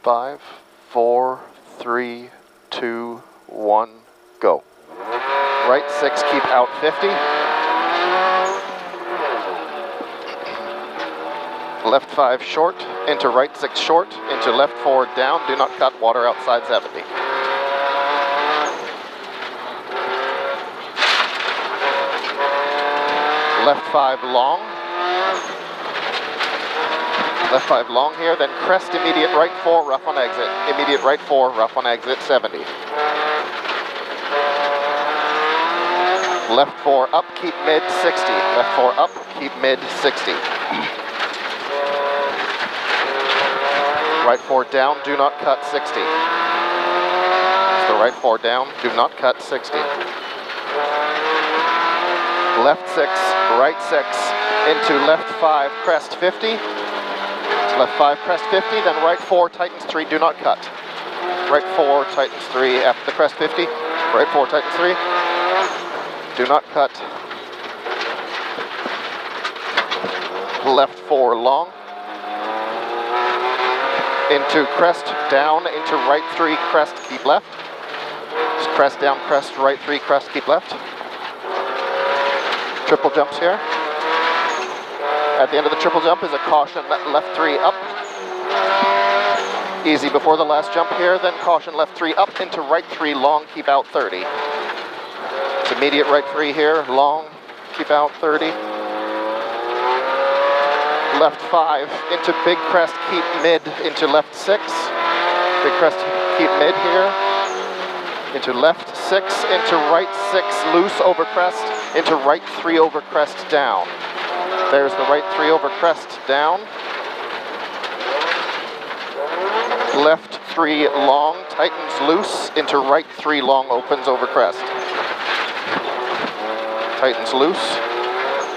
5, 4, 3, 2, 1, go. Right 6, keep out 50. Left 5 short, into right 6 short, into left 4 down, do not cut, water outside 70. Left 5 long. Left 5 long here, then crest immediate right 4, rough on exit. Immediate right 4, rough on exit, 70. Left 4 up, keep mid, 60. Left 4 up, keep mid, 60. Right 4 down, do not cut, 60. So right 4 down, do not cut, 60. Left 6, right 6, into left 5, crest 50. Left 5, crest 50, then right 4, tightens 3, do not cut. Right 4, tightens 3, after the crest 50. Right 4, tightens 3, do not cut. Left 4 long. Into crest, down, into right 3, crest, keep left. Just crest down, crest, right 3, crest, keep left. Triple jumps here. At the end of the triple jump is a caution, left 3 up. Easy before the last jump here, then caution left 3 up, into right 3 long, keep out 30. It's immediate right 3 here, long, keep out 30. Left 5, into big crest, keep mid, into left 6. Big crest, keep mid here. Into left 6, into right 6, loose over crest, into right 3 over crest, down. There's the right 3 over crest, down. Left 3 long, tightens loose, into right 3 long, opens over crest. Tightens loose.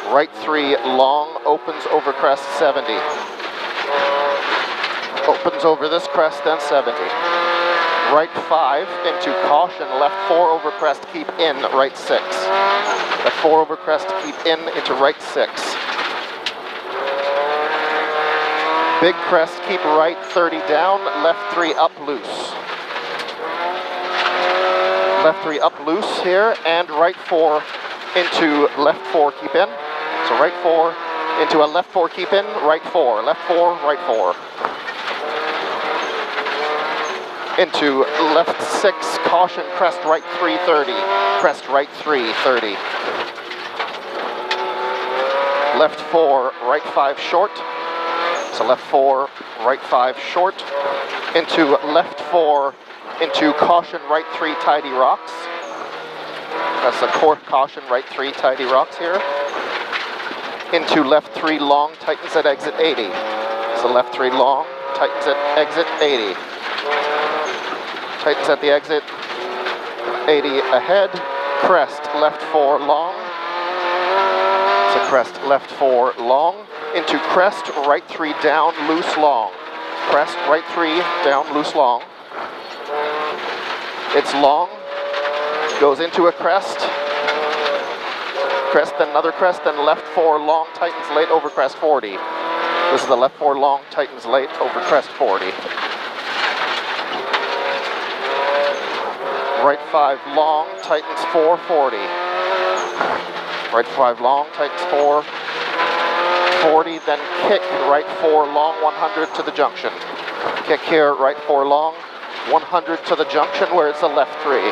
Right 3 long, opens over crest, 70. Opens over this crest, then 70. Right 5 into caution, left 4 over crest, keep in, right 6. Left 4 over crest, keep in, into right 6. Big crest, keep right 30 down, left 3 up loose. Left 3 up loose here, and right 4 into left 4, keep in. So right 4 into a left 4, keep in, right 4, left 4, right 4. Into left 6, caution, crest right 3, 30. Crest right 3, 30. Left 4, right 5 short. So left 4, right 5 short. Into left 4, into caution, right 3, tidy rocks. That's a caution, right 3, tidy rocks here. Into left 3 long, tightens at exit 80. So left 3 long, tightens at exit 80. Tightens at the exit 80 ahead. Crest left 4 long. So crest left 4 long. Into crest right 3 down, loose long. Crest right 3 down, loose long. It's long. Goes into a crest. Crest, then another crest, then left 4 long, tightens late over crest 40. This is the left 4 long, tightens late over crest 40. Right 5 long, tightens 440. Right 5 long, tightens 440, then kick right 4 long, 100 to the junction. Kick here, right 4 long, 100 to the junction where it's a left 3.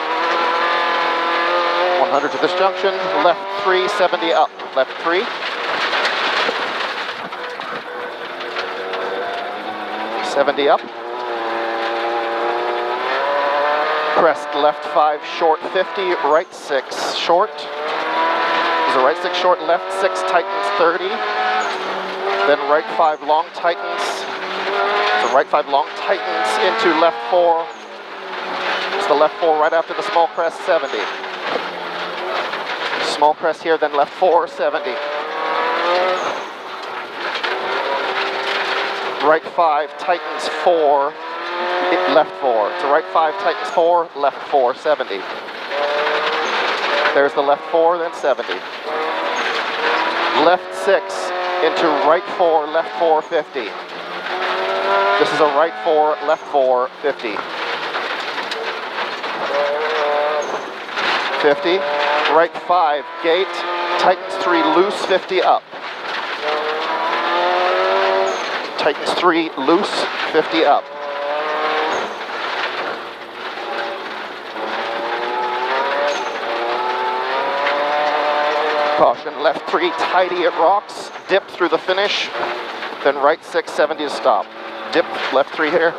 100 to this junction, left 3, 70 up, left 3. 70 up. Crest left 5 short, 50, right 6 short. There's a right 6 short, left 6 tightens 30. Then right 5 long tightens. So right 5 long tightens into left 4. It's the left 4 right after the small crest, 70. Small crest here, then left 4, 70. Right 5 tightens 4, left 4. So right 5 tightens 4, left 4, 70. There's the left 4, then 70. Left 6 into right 4, left 4, 50. This is a right 4, left 4, 50. 50, right 5, gate, tightens 3, loose, 50 up. Tightens 3, loose, 50 up. Caution, left 3, tidy at rocks, dip through the finish, then right 6, 70 to stop. Dip, left 3 here,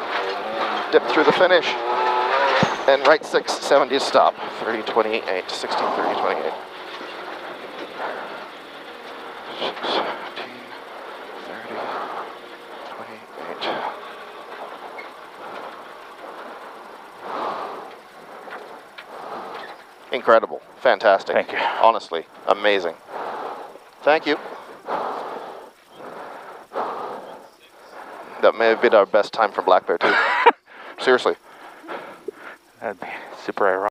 dip through the finish, and right 6, 70 to stop. 30, 28, 16, 30, 28. 17, 30, 28. Incredible, fantastic. Thank you. Honestly, amazing. Thank you. That may have been our best time for black bear too. Seriously. That'd be super ironic.